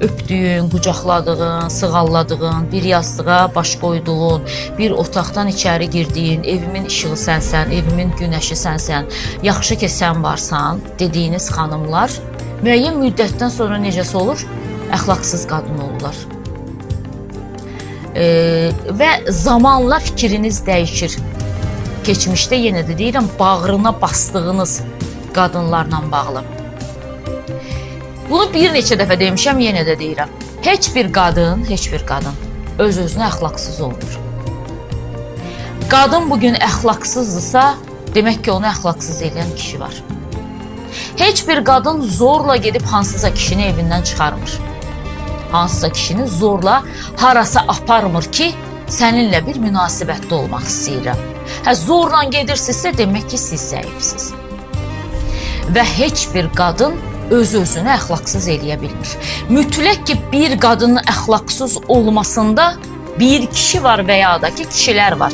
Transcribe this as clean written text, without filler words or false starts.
öpdüyün, qucaqladığın, sığalladığın, bir yastığa baş qoyduğun, bir otaqdan içəri girdiyin, evimin işığı sənsən, evimin günəşi sənsən, yaxşı ki sən varsan dediyiniz xanımlar müəyyən müddətdən sonra necəsə olur? Əxlaqsız qadın olurlar. Və zamanla fikriniz dəyişir. Keçmişdə yenə də deyirəm, bağrına bastığınız qadınlarla bağlı. Bunu bir neçə dəfə demişəm, yenə də deyirəm. Heç bir qadın öz-özünə əxlaqsız olmur. Qadın bugün əxlaqsızdırsa, demək ki, onu əxlaqsız edən kişi var. Heç bir qadın zorla gedib hansısa kişini evindən çıxarmır. Hansısa kişini zorla harasa aparmır ki, səninlə bir münasibətdə olmaq istəyirəm. Zorla gedirsinizsə, demək ki, siz zəifsiz. Və heç bir qadın öz-özünü əxlaqsız eləyə bilmir. Mütləq ki, bir qadının əxlaqsız olmasında bir kişi var və ya da ki, kişilər var.